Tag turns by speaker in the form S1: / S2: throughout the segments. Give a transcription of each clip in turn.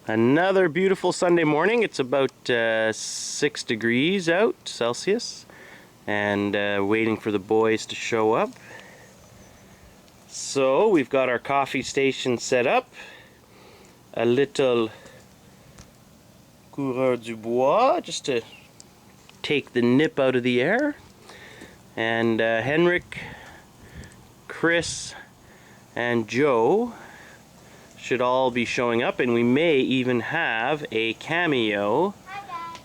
S1: Another beautiful Sunday morning. It's about 6 degrees out Celsius, and waiting for the boys to show up. So we've got our coffee station set up, a little coureur du bois just to take the nip out of the air, and Henrik, Chris, and Joe should all be showing up, and we may even have a cameo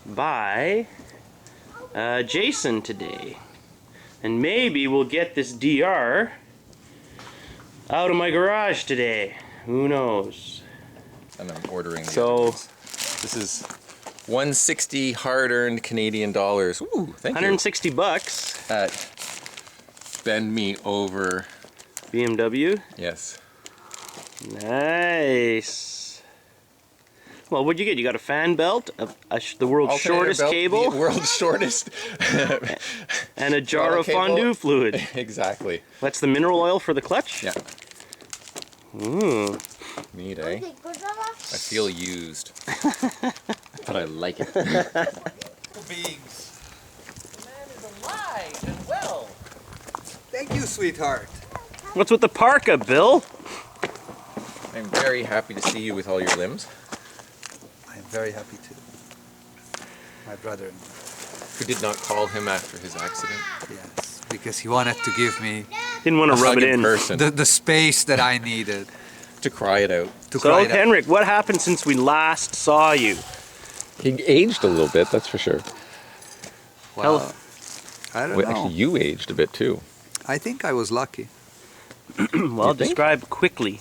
S1: by Jason today. And maybe we'll get this DR out of my garage today. Who knows?
S2: And I'm ordering the
S1: so
S2: others. This is 160 hard-earned Canadian dollars. Ooh, thank
S1: 160
S2: you.
S1: bucks
S2: At Bend Me Over
S1: BMW.
S2: Yes.
S1: Nice. Well, what'd you get? You got a fan belt, the world's
S2: Alternator
S1: shortest
S2: belt,
S1: cable,
S2: the world's shortest,
S1: and a jar of fondue fluid.
S2: Exactly.
S1: That's the mineral oil for the clutch?
S2: Yeah.
S1: Ooh.
S2: Neat, eh? I feel used. But I like it.
S3: Beings. The man is alive and well. Thank you, sweetheart.
S1: What's with the parka, Bill?
S2: I'm very happy to see you with all your limbs.
S3: I'm very happy too. My brother.
S2: Who did not call him after his accident?
S3: Yes, because he wanted to give me
S1: Didn't want to rub it in.
S2: Person.
S3: the space that I needed.
S2: To cry it out.
S1: So, Henrik, what happened since we last saw you?
S2: He aged a little bit, that's for sure.
S3: Well, I don't know.
S2: Actually, you aged a bit too.
S3: I think I was lucky.
S1: Well, describe quickly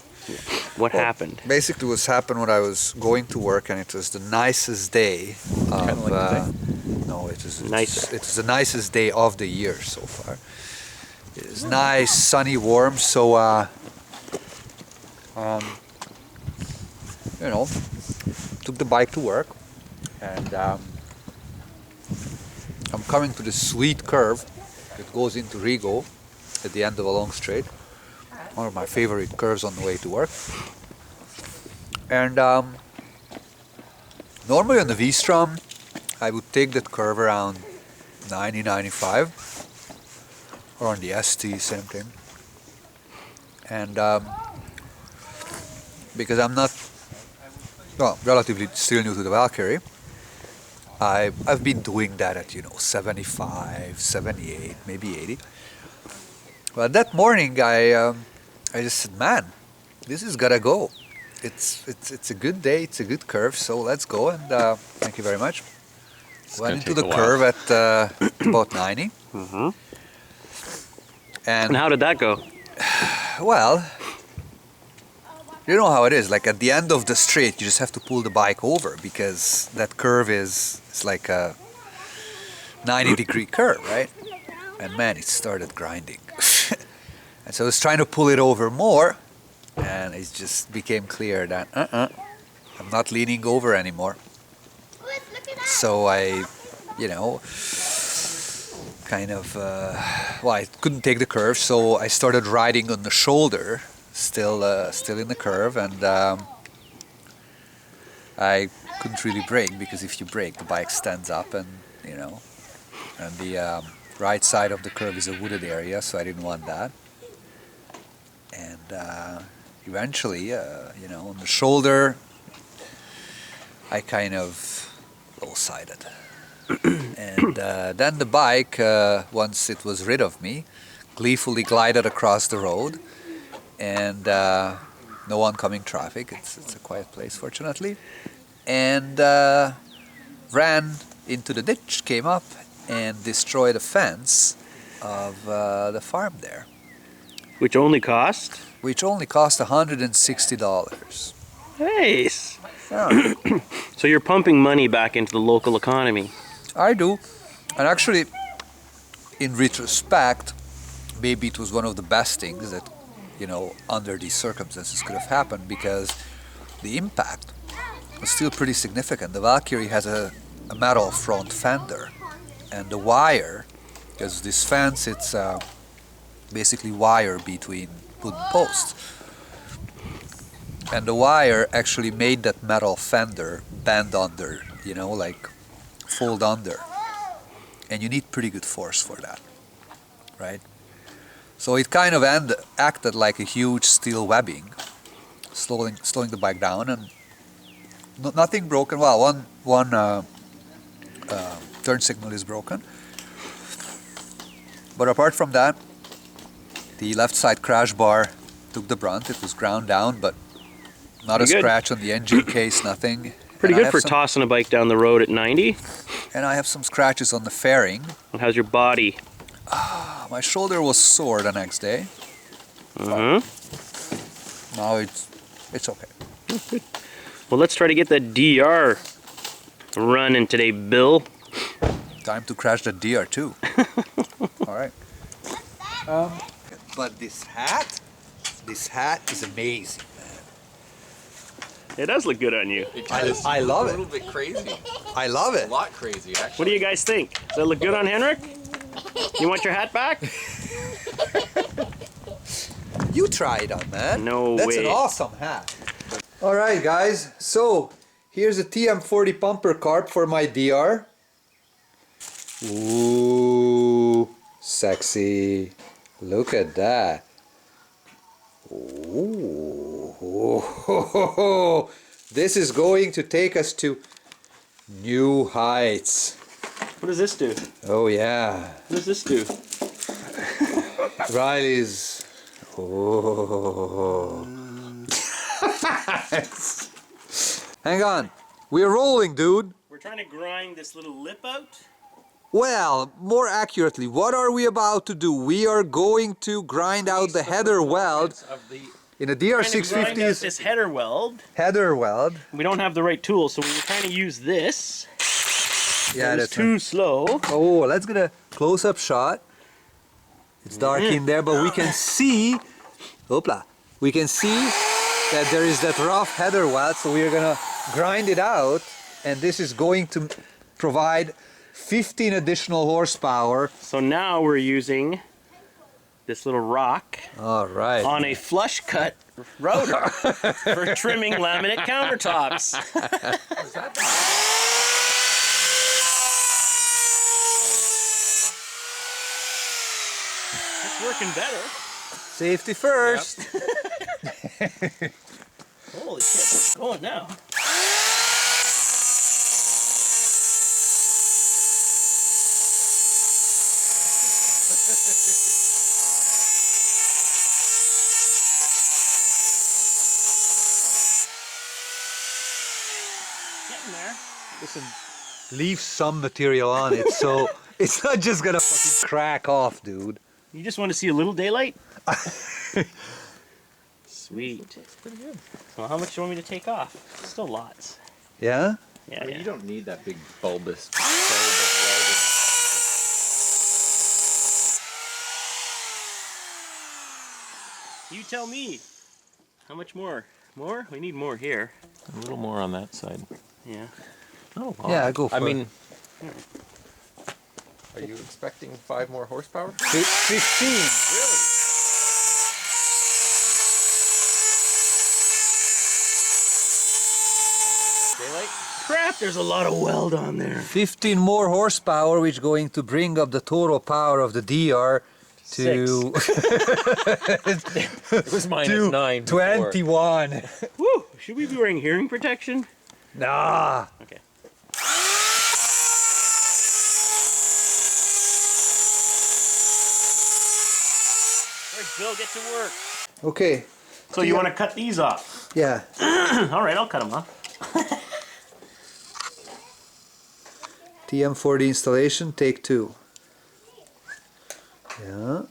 S1: what happened.
S3: Basically, what happened when I was going to work, and it was the nicest day of. No, it was
S1: Nicer.
S3: It was the nicest day of the year so far. It was nice, sunny, warm. So, you know, took the bike to work, and I'm coming to this sweet curve that goes into Rigaud at the end of a long straight. One of my favorite curves on the way to work. And normally on the V-Strom, I would take that curve around 90, 95, or on the ST, same thing. And because I'm not, well, relatively still new to the Valkyrie, I've been doing that at, 75, 78, maybe 80. Well, that morning I just said, man, this has gotta go. It's a good day, it's a good curve, so let's go. And thank you very much. Went into the curve at about 90.
S1: Mm-hmm.
S3: And
S1: how did that go?
S3: Well, you know how it is. Like at the end of the straight, you just have to pull the bike over because that curve is like a 90-degree curve, right? And man, it started grinding. And so I was trying to pull it over more, and it just became clear that I'm not leaning over anymore. So I, kind of, I couldn't take the curve, so I started riding on the shoulder, still in the curve, and I couldn't really brake because if you brake, the bike stands up, and and the right side of the curve is a wooded area, so I didn't want that. And eventually, on the shoulder, I kind of low-sided. And then the bike, once it was rid of me, gleefully glided across the road, and no oncoming traffic. It's a quiet place, fortunately. And ran into the ditch, came up, and destroyed a fence of the farm there.
S1: Which only cost?
S3: Which only cost $160.
S1: Nice.
S3: Yeah.
S1: So you're pumping money back into the local economy.
S3: I do. And actually, in retrospect, maybe it was one of the best things that, under these circumstances could have happened, because the impact was still pretty significant. The Valkyrie has a a metal front fender, and the wire, because this fence, it's basically wire between wooden posts, and the wire actually made that metal fender bend under, you know, like fold under, and you need pretty good force for that, right? So it kind of acted like a huge steel webbing, slowing the bike down, and nothing broken. Well, one turn signal is broken, but apart from that, the left side crash bar took the brunt. It was ground down, but not
S1: Pretty
S3: a
S1: good.
S3: scratch on the engine case, nothing.
S1: Pretty
S3: And I
S1: good
S3: have
S1: for
S3: some-
S1: tossing a bike down the road at 90.
S3: And I have some scratches on the fairing.
S1: And how's your body?
S3: My shoulder was sore the next day.
S1: Uh-huh.
S3: Now it's okay.
S1: Well, let's try to get that DR running today, Bill.
S3: Time to crash the DR2. All right. But this hat is amazing.
S1: It does look good on you.
S3: I love
S2: A
S3: it.
S2: little bit crazy.
S3: I love
S2: A
S3: it.
S2: lot crazy, actually.
S1: What do you guys think? Does that look good on Henrik? You want your hat back?
S3: You try it on, man.
S1: No
S3: That's
S1: way.
S3: an awesome hat. All right, guys. So here's a TM40 pumper carb for my DR. Ooh, sexy. Look at that. Ooh. This is going to take us to new heights.
S1: What does this do?
S3: Oh yeah.
S1: What does this do?
S3: Riley's. Oh. Hang on. We're rolling, dude.
S1: We're trying to grind this little lip out.
S3: Well, more accurately, what are we about to do? We are going to grind out the header weld in a
S1: Trying to grind out
S3: DR650's
S1: this header weld.
S3: header weld.
S1: We don't have the right tool, so we were trying to use this.
S3: Yeah,
S1: It was
S3: that's
S1: too slow.
S3: Oh, let's get a close-up shot. It's dark in there, but we can see, hoopla, we can see that there is that rough header weld, so we're gonna grind it out, and this is going to provide 15 additional horsepower.
S1: So now we're using this little rock
S3: All right.
S1: on a flush cut router for trimming laminate countertops. It's working better.
S3: Safety first.
S1: Holy shit, it's going now. Getting there.
S3: Listen, leave some material on it, so it's not just gonna fucking crack off, dude.
S1: You just want to see a little daylight? Sweet.
S2: Pretty good.
S1: Well, how much do you want me to take off? Still lots.
S3: Yeah?
S1: Yeah,
S2: You
S1: yeah.
S2: don't need that big bulbous
S1: You tell me. How much more? More? We need more here.
S2: A little more on that side.
S1: Yeah.
S2: Oh, wow.
S3: Yeah, go for
S2: I
S3: it.
S2: mean, are you expecting 5 more horsepower?
S3: 15.
S2: Really? Daylight?
S1: Crap, there's a lot of weld on there.
S3: 15 more horsepower, which is going to bring up the total power of the DR to
S2: It was minus
S3: to
S2: 9 before.
S3: 21.
S1: Woo! Should we be wearing hearing protection?
S3: Nah.
S1: Okay. All right, Bill, get to work.
S3: Okay.
S1: So you want to cut these off?
S3: Yeah.
S1: All right, I'll cut them off.
S3: TM40 installation, take 2. Yeah.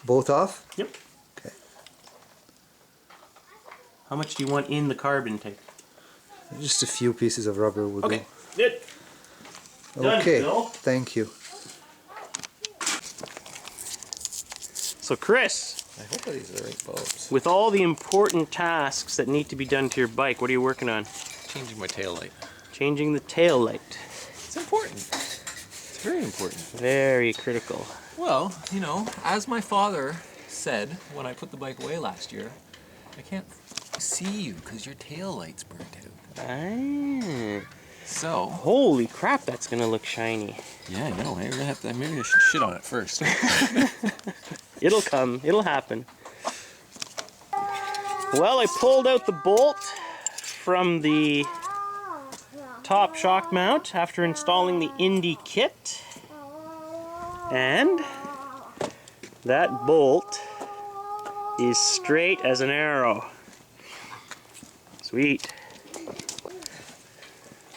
S3: Both off?
S1: Yep.
S3: Okay.
S1: How much do you want in the carb intake?
S3: Just a few pieces of rubber will
S1: Okay, good.
S3: do.
S1: Done,
S3: Okay.
S1: Bill.
S3: Thank you.
S1: So Chris,
S2: I hope these are the right bulbs.
S1: with all the important tasks that need to be done to your bike, what are you working on?
S2: Changing my tail light.
S1: Changing the tail light.
S2: It's important. It's very important.
S1: Very critical.
S2: Well, you know, as my father said when I put the bike away last year, I can't see you because your tail light's burnt out.
S1: Ah.
S2: So.
S1: Holy crap, that's gonna look shiny.
S2: Yeah, I know. Maybe I should shit on it first.
S1: It'll come. It'll happen. Well, I pulled out the bolt from the top shock mount after installing the Indy kit, and that bolt is straight as an arrow. Sweet.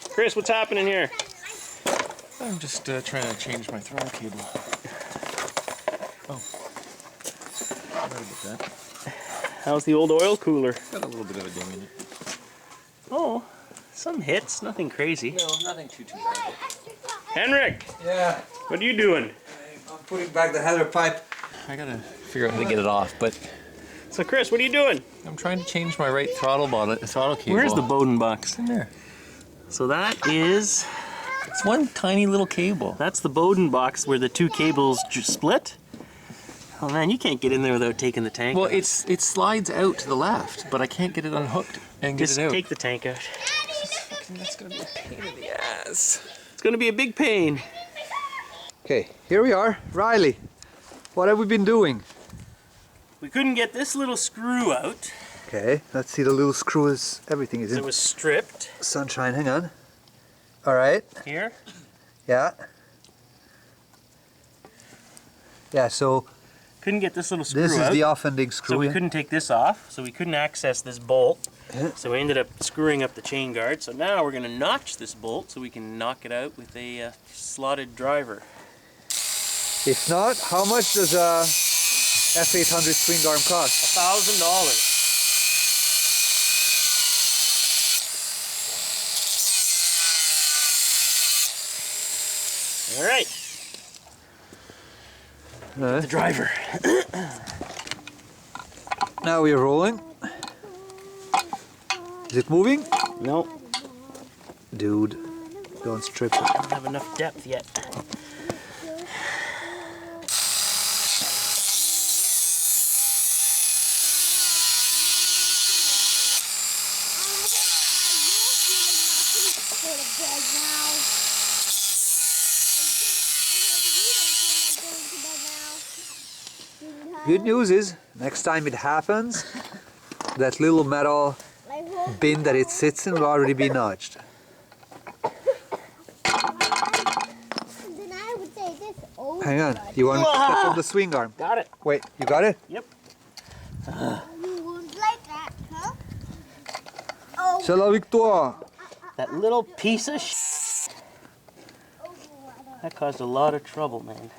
S1: Chris, what's happening here?
S2: I'm just trying to change my throttle cable. Oh. Sorry about that.
S1: How's the old oil cooler?
S2: Got a little bit of a ding in it.
S1: Oh, some hits, nothing crazy.
S2: No, nothing too bad.
S1: Henrik,
S3: Yeah,
S1: what are you doing?
S3: I'm putting back the header pipe.
S2: I gotta figure out how to get it off, but
S1: So Chris, what are you doing?
S2: I'm trying to change my right throttle cable.
S1: Where's the Bowden box?
S2: in there?
S1: So that is,
S2: It's one tiny little cable.
S1: that's the Bowden box where the two cables split. Oh man, you can't get in there without taking the tank
S2: Well,
S1: out.
S2: it slides out to the left, but I can't get it unhooked and get
S1: Just
S2: it out.
S1: take the tank out.
S2: That's gonna be a pain in the ass.
S1: It's gonna be a big pain.
S3: Okay, here we are. Riley, what have we been doing?
S1: We couldn't get this little screw out.
S3: Okay, let's see the little screws. Everything is
S1: It
S3: in
S1: was stripped
S3: sunshine. Hang on. All right.
S1: here.
S3: Yeah. Yeah, so
S1: Couldn't get this little screw
S3: this is
S1: out.
S3: the offending screw.
S1: So we
S3: yeah?
S1: couldn't take this off, so we couldn't access this bolt.
S3: Yeah.
S1: So we ended up screwing up the chain guard. So now we're going to notch this bolt so we can knock it out with a slotted driver.
S3: If not, how much does a F800 swing arm cost?
S1: $1,000. All right, the driver.
S3: Now we are rolling. Is it moving?
S1: Nope,
S3: Dude, don't strip it.
S1: don't have enough depth yet.
S3: Good news is, next time it happens, that little metal bin that it sits in will already be notched. Hang on, you want to step on the swing arm?
S1: Got it.
S3: Wait, you got it?
S1: Yep.
S3: C'est la victoire!
S1: That little piece of that caused a lot of trouble, man.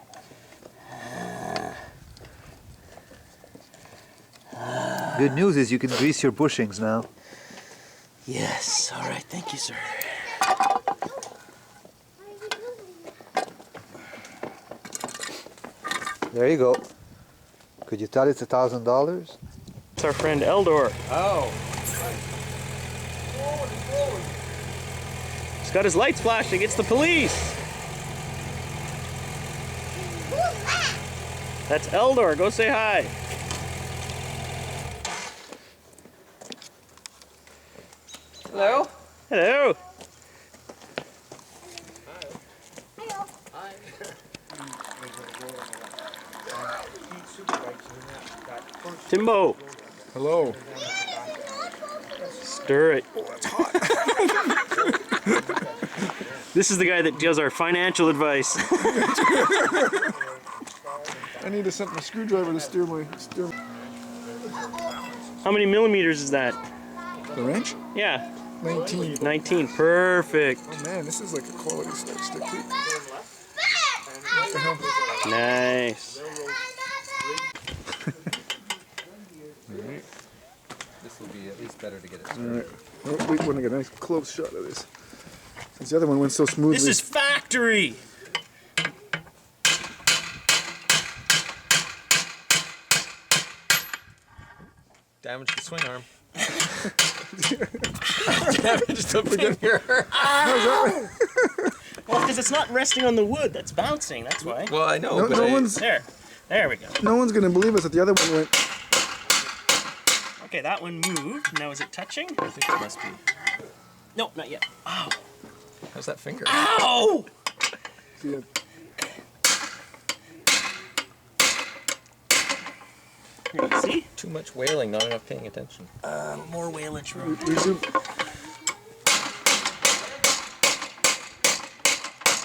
S3: Good news is you can grease your bushings now.
S1: Yes. All right. Thank you, sir.
S3: There you go. Could you tell it's $1,000?
S1: It's our friend Eldor.
S3: Oh.
S1: He's got his lights flashing. It's the police. That's Eldor. Go say hi.
S2: Hello?
S1: Hello. Timbo.
S4: Hello.
S1: Stir it. This is the guy that does our financial advice.
S4: I need a screwdriver to steer my
S1: How many millimeters is that?
S4: the wrench.
S1: Yeah,
S4: 19.
S1: 19. Perfect.
S4: Oh man, this is like a quality stick too. What the hell?
S1: Nice.
S2: This will be at least better to get it.
S4: All right. Oh, we want to get a nice close shot of this. Since the other one went so smoothly.
S1: This is factory.
S2: Damage the swing arm. Damaged the finger.
S1: Well, because it's not resting on the wood. That's bouncing. That's why.
S2: Well, I know,
S4: No,
S2: but
S4: no
S2: I-
S4: one's
S1: There we go.
S4: no one's gonna believe us that the other one went.
S1: Okay, that one moved. Now is it touching?
S2: I think it must be.
S1: No, not yet. Ow!
S2: How's that finger?
S1: Ow!
S4: See,
S1: Here, see?
S2: Too much wailing, not enough paying attention.
S1: More whalage.
S4: resume.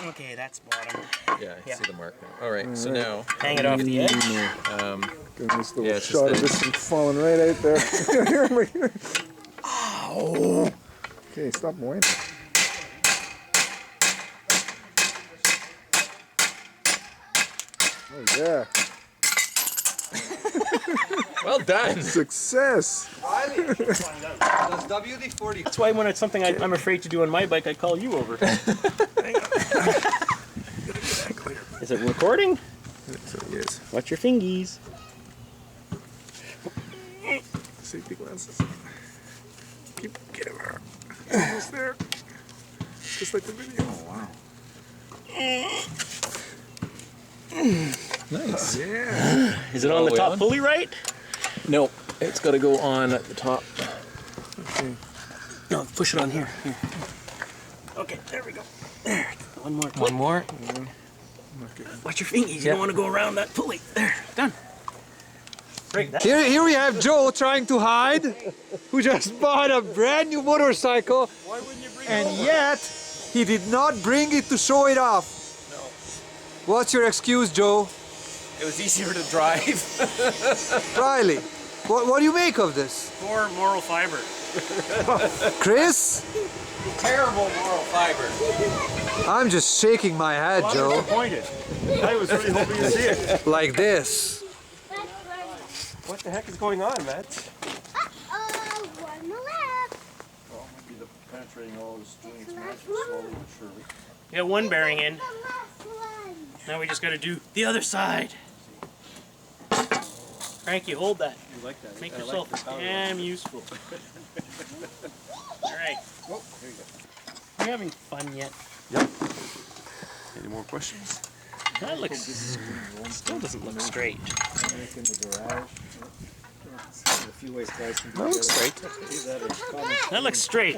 S1: Okay, that's bottom.
S2: Yeah, I
S1: Yeah.
S2: see the mark now. All right, so now
S1: Hang it off the edge.
S4: Getting this little
S2: Yeah, it's
S4: shot of
S2: just
S4: this thing falling right out there. Ow! Okay, stop whining. Oh yeah,
S2: well done.
S4: success!
S3: Does WD-40
S1: That's why when it's something I'm afraid to do on my bike, I call you over. Is it recording?
S4: Yes.
S1: Watch your fingies.
S4: Safety glasses. Keep camera. Almost there. Just like the video. Oh wow.
S2: Nice.
S4: Yeah.
S1: Is it on the
S2: way
S1: top
S2: on?
S1: pulley right?
S2: No, it's got to go on at the top.
S4: Okay.
S1: No, push it on here. Okay, there we go. There. One more.
S2: One more.
S1: Watch your fingies. You don't want to go around that pulley. There. Done. Break that.
S3: Here we have Joe trying to hide, who just bought a brand new motorcycle,
S1: Why wouldn't you bring
S3: and yet he did not bring it to show it off.
S2: No.
S3: What's your excuse, Joe?
S2: It was easier to drive.
S3: Riley, what do you make of this?
S1: Poor moral fiber.
S3: Chris?
S2: Terrible moral fiber.
S3: I'm just shaking my head, Joe,
S1: Disappointed. I was really hoping to see it.
S3: like this.
S1: What the heck is going on, Matt?
S5: One left.
S1: You got one bearing in.
S5: The last one.
S1: Now we just got to do the other side. Frankie, hold that. You like that? Make yourself damn useful. All right.
S4: Oh, there you go.
S1: Are you having fun yet?
S4: Any more questions?
S1: That looks still doesn't look straight.
S4: In the garage. A few ways guys can do
S1: That looks straight. That looks straight.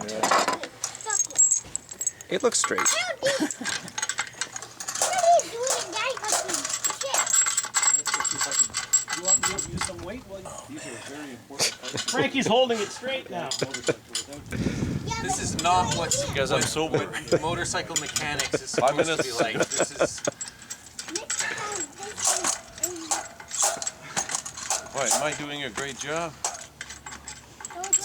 S2: It looks straight.
S4: You want me to use some weight? Well, these are very important.
S1: Frankie's holding it straight now.
S2: This is not what because I'm sober. Motorcycle mechanics is supposed to be like. This is.
S6: Why, am I doing a great job?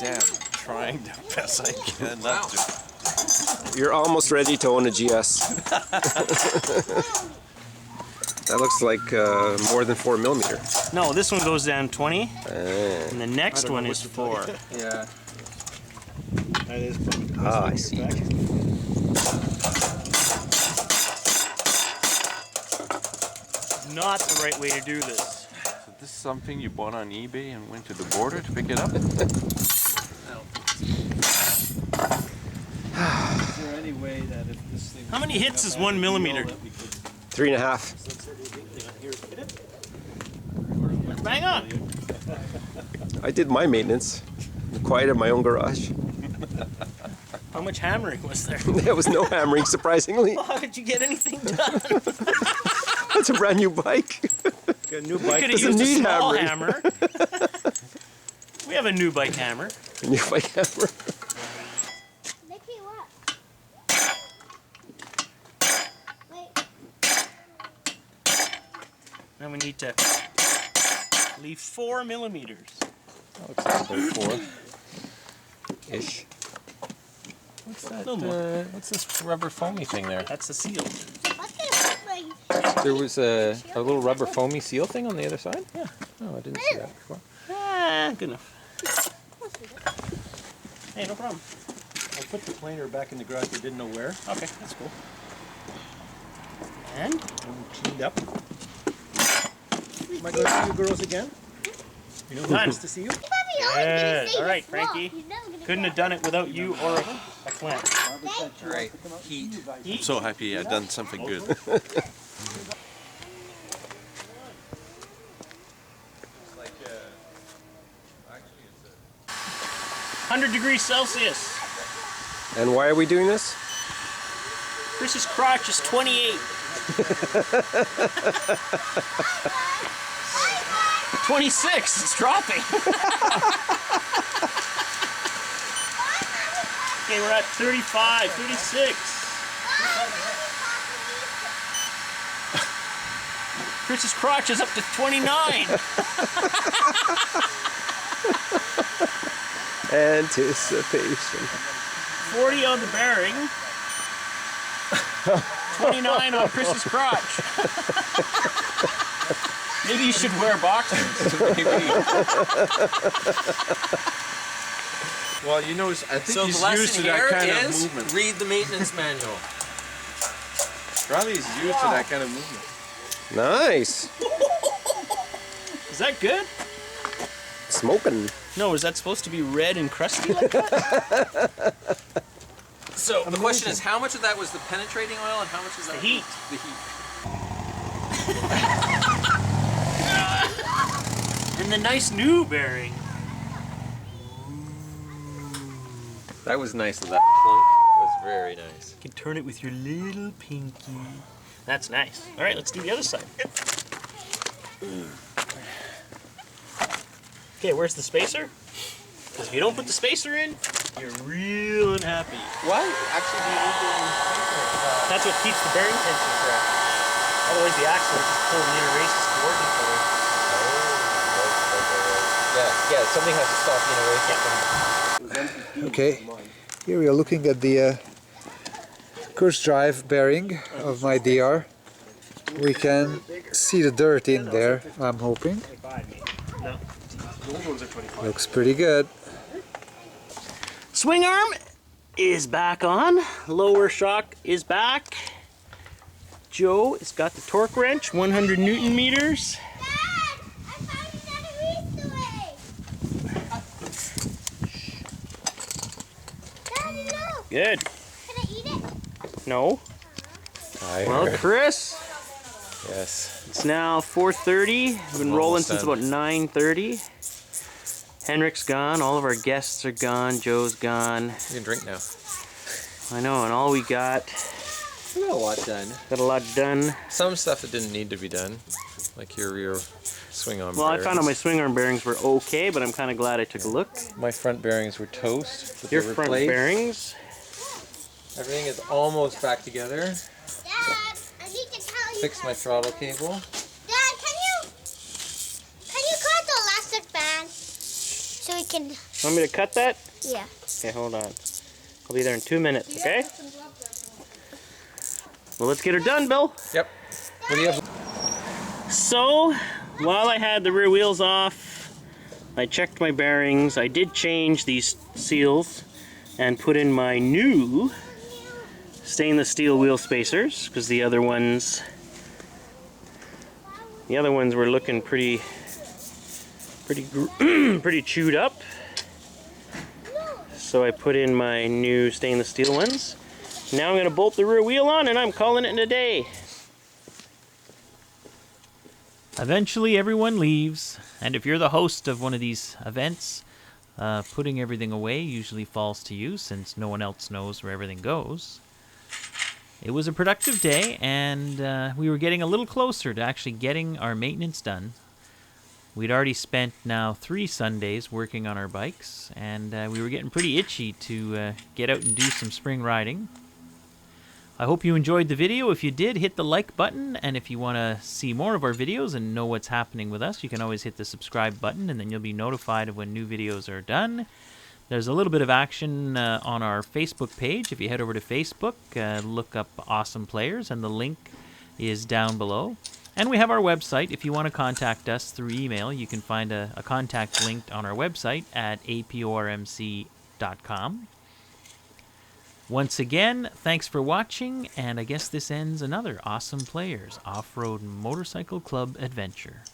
S6: Damn, trying the best I can not to.
S7: You're almost ready to own a GS. That looks like more than 4mm.
S1: No, this one goes down 20, and the next one is 4.
S2: Yeah.
S4: That is probably the best
S7: Ah,
S4: way
S7: I
S4: to
S7: see.
S4: get back.
S1: Not the right way to do this.
S6: Is this something you bought on eBay and went to the border to pick it up?
S4: Is there any way that if this thing...
S1: How many hits is 1mm?
S7: 3.5.
S1: Bang on.
S7: I did my maintenance. Quiet in my own garage.
S1: How much hammering was there?
S7: There was no hammering, surprisingly.
S1: How did you get anything done?
S7: That's a brand new bike.
S1: Got a new bike. Could have
S7: doesn't
S1: used a
S7: need
S1: small
S7: hammering.
S1: hammer. We have a new bike hammer.
S7: New bike hammer.
S5: Mickey, what? Wait.
S1: Now we need to leave 4mm.
S2: That looks like about 4.
S7: Ish.
S2: What's that?
S1: No more.
S2: What's this rubber foamy thing there?
S1: That's the seal.
S5: What's gonna put my...
S2: There was a little rubber foamy seal thing on the other side? Yeah. Oh, I didn't see that before.
S1: Ah, good enough. Hey, no problem.
S8: I put the planer back in the garage, but didn't know where.
S1: Okay, that's cool. And?
S8: And cleaned up. Am I going to see you girls again? You know who
S1: Done.
S8: wants to see you?
S5: He's probably always gonna
S1: Good.
S5: say
S1: All right,
S5: it's wrong.
S1: Frankie.
S5: He's never gonna
S1: Couldn't have done it without you or a clamp.
S3: Right. Heat.
S6: I'm so happy I've done something good.
S1: 100 degrees Celsius.
S7: And why are we doing this?
S1: Chris's crotch is 28. 26. It's dropping. Okay, we're at 35, 36. Chris's crotch is up to 29.
S7: Anticipation.
S1: 40 on the bearing. 29 on Chris's crotch. Maybe you should wear boxers.
S6: Well, you know, I think
S2: So
S6: he's
S2: the
S6: used to
S2: lesson
S6: that kind
S2: here
S6: of
S2: is
S6: movement.
S2: read the maintenance manual.
S6: Probably he's used to that kind of movement.
S7: Nice.
S1: Is that good?
S7: Smoking.
S1: No, is that supposed to be red and crusty like that?
S2: So the question is, how much of that was the penetrating oil and how much is that
S1: The heat.
S2: The heat.
S1: And the nice new bearing.
S2: That was nice of that plunk. It was very nice.
S1: You can turn it with your little pinky. That's nice. All right, let's do the other side. Okay, where's the spacer? Because if you don't put the spacer in, you're real unhappy.
S2: Why? Actually, do you need the spacer?
S1: That's what keeps the bearing tension correct. Otherwise, the axle will just pull the inner races to working for you.
S2: Yeah, something has to stop the inner race.
S3: Okay, here we are looking at the course drive bearing of my DR. We can see the dirt in there, I'm hoping.
S1: No, those ones are 25.
S3: Looks pretty good.
S1: Swing arm is back on. Lower shock is back. Joe has got the torque wrench, 100 Newton meters.
S5: Dad, I found another Dad, look.
S1: Good.
S5: Can I eat it?
S1: No. Well, Chris,
S7: Yes.
S1: it's now 4:30. We've been rolling since about 9:30. Henrik's gone. All of our guests are gone. Joe's gone.
S2: You can drink now.
S1: I know, and all we got
S2: We got a lot done.
S1: a lot done.
S2: Some stuff that didn't need to be done, like your rear swing arm
S1: Well, I
S2: bearings.
S1: found out my swing arm bearings were okay, but I'm kind of glad I took a look.
S2: My front bearings were toast. but
S1: Your
S2: they were
S1: front
S2: replaced.
S1: bearings.
S2: Everything is almost back together.
S5: Dad, I need to tell you.
S2: Fixed my throttle cable.
S5: Dad, can you cut the elastic band so we can?
S1: Want me to cut that?
S5: Yeah.
S1: Okay, hold on. I'll be there in 2 minutes, okay? Well, let's get her done, Bill.
S2: Yep. What do you have?
S1: So, while I had the rear wheels off, I checked my bearings. I did change these seals and put in my new stainless steel wheel spacers because the other ones were looking pretty chewed up. So I put in my new stainless steel ones. Now I'm going to bolt the rear wheel on and I'm calling it a day. Eventually everyone leaves, and if you're the host of one of these events, putting everything away usually falls to you since no one else knows where everything goes. It was a productive day, and we were getting a little closer to actually getting our maintenance done. We'd already spent now 3 Sundays working on our bikes, and we were getting pretty itchy to get out and do some spring riding. I hope you enjoyed the video. If you did, hit the like button, and if you want to see more of our videos and know what's happening with us, you can always hit the subscribe button, and then you'll be notified of when new videos are done. There's a little bit of action on our Facebook page. If you head over to Facebook, look up Awesome Players, and the link is down below. And we have our website. If you want to contact us through email, you can find a contact link on our website at apormc.com. Once again, thanks for watching, and I guess this ends another Awesome Players Off-Road Motorcycle Club adventure.